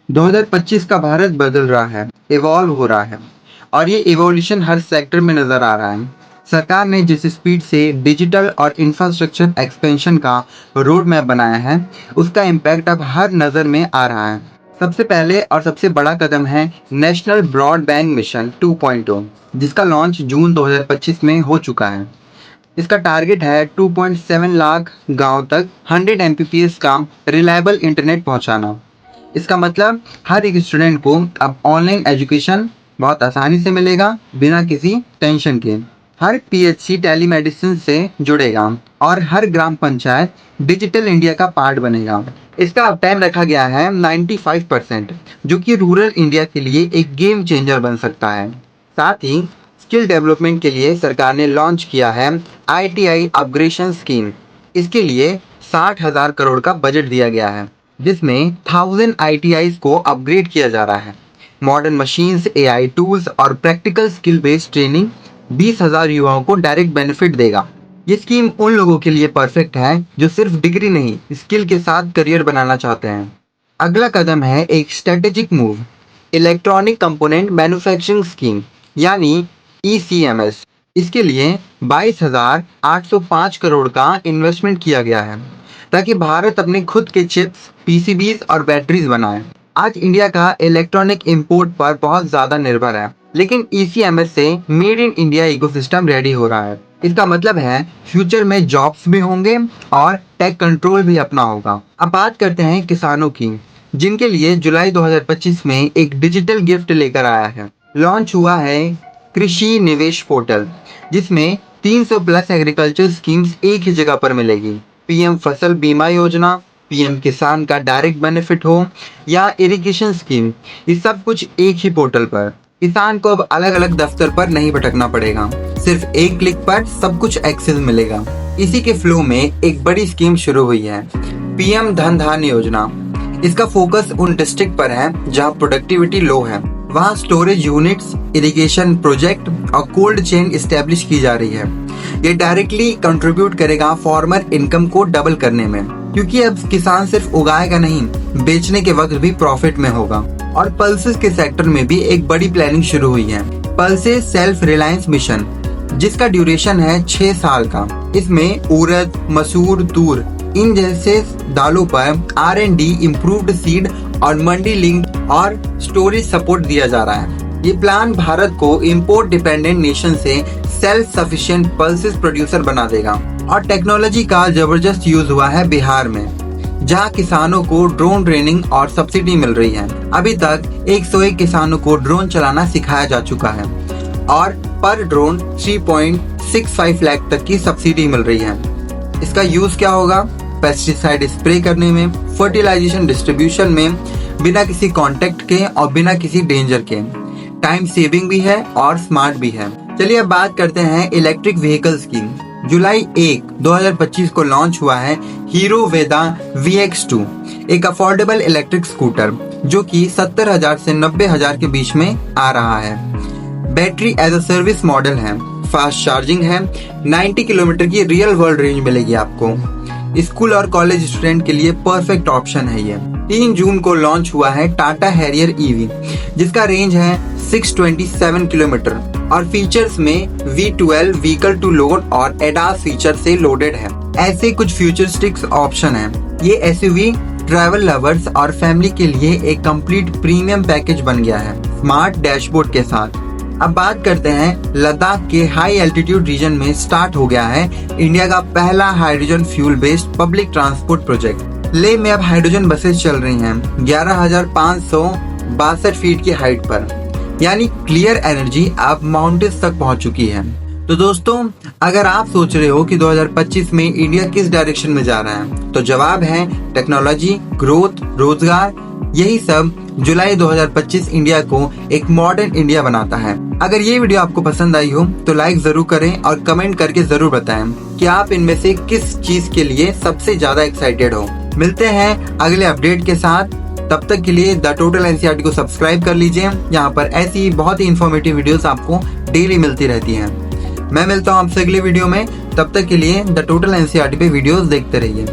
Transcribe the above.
2025 का भारत बदल रहा है, इवॉल्व हो रहा है और ये इवोल्यूशन हर सेक्टर में नजर आ रहा है। सरकार ने जिस स्पीड से डिजिटल और इंफ्रास्ट्रक्चर एक्सपेंशन का रोड मैप बनाया है, उसका इम्पैक्ट अब हर नज़र में आ रहा है। सबसे पहले और सबसे बड़ा कदम है नेशनल ब्रॉडबैंड मिशन 2.0, जिसका लॉन्च जून 2025 में हो चुका है। इसका टारगेट है 2.7 लाख गांव तक 100 Mbps का रिलायबल इंटरनेट पहुंचाना। इसका मतलब हर एक स्टूडेंट को अब ऑनलाइन एजुकेशन बहुत आसानी से मिलेगा, बिना किसी टेंशन के। हर पीएचसी टेलीमेडिसिन से जुड़ेगा और हर ग्राम पंचायत डिजिटल इंडिया का पार्ट बनेगा। इसका अप टाइम रखा गया है 95%, जो कि रूरल इंडिया के लिए एक गेम चेंजर बन सकता है। साथ ही स्किल डेवलपमेंट के लिए सरकार ने लॉन्च किया है आईटीआई अपग्रेडेशन स्कीम। इसके लिए 60,000 करोड़ का बजट दिया गया है, जिसमें 1000 आईटीआईज को अपग्रेड किया जा रहा है। मॉडर्न मशीन्स, एआई टूल्स और प्रैक्टिकल स्किल बेस्ड ट्रेनिंग 20,000 युवाओं को डायरेक्ट बेनिफिट देगा। ये स्कीम उन लोगों के लिए परफेक्ट है जो सिर्फ डिग्री नहीं, स्किल के साथ करियर बनाना चाहते हैं। अगला कदम है एक strategic move, electronic component manufacturing scheme यानी ईसीएमएस। इसके लिए 22,805 करोड़ का इन्वेस्टमेंट किया गया है, ताकि भारत अपने खुद के चिप्स, पीसीबीज और बैटरीज बनाए। आज इंडिया का इलेक्ट्रॉनिक इंपोर्ट पर बहुत ज्यादा निर्भर है, लेकिन ईसीएमएस से made in India ecosystem ready हो रहा है। इसका मतलब है फ्यूचर में जॉब्स भी होंगे और टेक कंट्रोल भी अपना होगा। अब बात करते हैं किसानों की, जिनके लिए जुलाई 2025 में एक डिजिटल गिफ्ट लेकर आया है। लॉन्च हुआ है कृषि निवेश पोर्टल, जिसमें 300 प्लस एग्रीकल्चर स्कीम्स एक ही जगह पर मिलेगी। पीएम फसल बीमा योजना, पीएम किसान का डायरेक्ट बेनिफिट हो या इरिगेशन स्कीम, ये सब कुछ एक ही पोर्टल पर। किसान को अब अलग अलग दफ्तर पर नहीं भटकना पड़ेगा, सिर्फ एक क्लिक पर सब कुछ एक्सेस मिलेगा। इसी के फ्लो में एक बड़ी स्कीम शुरू हुई है, पीएम धन धान्य योजना। इसका फोकस उन डिस्ट्रिक्ट पर है जहां प्रोडक्टिविटी लो है, वहां स्टोरेज यूनिट्स, इरिगेशन प्रोजेक्ट और कोल्ड चेन इस्टेब्लिश की जा रही है। ये डायरेक्टली कंट्रीब्यूट करेगा फार्मर इनकम को डबल करने में, क्योंकि अब किसान सिर्फ उगाएगा नहीं, बेचने के वक्त भी प्रॉफिट में होगा। और पल्सेस के सेक्टर में भी एक बड़ी प्लानिंग शुरू हुई है, पल्सेस सेल्फ रिलायंस मिशन, जिसका ड्यूरेशन है 6 साल का। इसमें उड़द, मसूर, तूर इन जैसे दालों पर R&D, इम्प्रूव्ड सीड और मंडी लिंक और स्टोरेज सपोर्ट दिया जा रहा है। ये प्लान भारत को इम्पोर्ट डिपेंडेंट नेशन से सेल्फ सफिशिएंट पल्सेस प्रोड्यूसर बना देगा। और टेक्नोलॉजी का जबरदस्त यूज हुआ है बिहार में, जहां किसानों को ड्रोन ट्रेनिंग और सब्सिडी मिल रही है। अभी तक 101 किसानों को ड्रोन चलाना सिखाया जा चुका है और पर ड्रोन 3.65 लाख तक की सब्सिडी मिल रही है। इसका यूज क्या होगा? पेस्टिसाइड स्प्रे करने में, फर्टिलाइजेशन डिस्ट्रीब्यूशन में, बिना किसी कांटेक्ट के और बिना किसी डेंजर के। टाइम सेविंग भी है और स्मार्ट भी है। चलिए अब बात करते हैं इलेक्ट्रिक व्हीकल स्कीम। जुलाई 1, 2025 को लॉन्च हुआ है हीरो वेदा VX2, एक अफोर्डेबल इलेक्ट्रिक स्कूटर जो कि 70,000 से 90,000 के बीच में आ रहा है। Battery as a service model है, फास्ट चार्जिंग है, 90 किलोमीटर की रियल वर्ल्ड रेंज मिलेगी आपको। स्कूल और कॉलेज स्टूडेंट के लिए परफेक्ट ऑप्शन है ये। 3 जून को लॉन्च हुआ है टाटा हैरियर EV, जिसका रेंज है 627 किलोमीटर और फीचर्स में V12 व्हीकल टू लोड और एडास फीचर से लोडेड है। ऐसे कुछ फ्यूचरिस्टिक ऑप्शन है। ये SUV ट्रैवल लवर्स और फैमिली के लिए एक कंप्लीट प्रीमियम पैकेज बन गया है, स्मार्ट डैशबोर्ड के साथ। अब बात करते हैं लद्दाख के हाई एल्टीट्यूड रीजन में स्टार्ट हो गया है इंडिया का पहला hydrogen fuel based public transport project. Leh में अब हाइड्रोजन बसेस चल रही हैं 11,562 फीट की हाइट पर, यानी क्लियर एनर्जी अब माउंटेन्स तक पहुंच चुकी है। तो दोस्तों, अगर आप सोच रहे हो कि 2025 में इंडिया किस डायरेक्शन में जा रहा है, तो जवाब है टेक्नोलॉजी, ग्रोथ, रोजगार। यही सब जुलाई 2025 इंडिया को एक मॉडर्न इंडिया बनाता है। अगर ये वीडियो आपको पसंद आई हो तो लाइक जरूर करें और कमेंट करके जरूर बताएं कि आप इनमें से किस चीज के लिए सबसे ज्यादा एक्साइटेड हो। मिलते हैं अगले अपडेट के साथ, तब तक के लिए द टोटल एनसीईआरटी को सब्सक्राइब कर लीजिए। यहाँ पर ऐसी बहुत ही इन्फॉर्मेटिव वीडियोस आपको डेली मिलती रहती हैं। मैं मिलता हूँ आपसे अगले वीडियो में, तब तक के लिए द टोटल एनसीईआरटी पे वीडियोस देखते रहिए।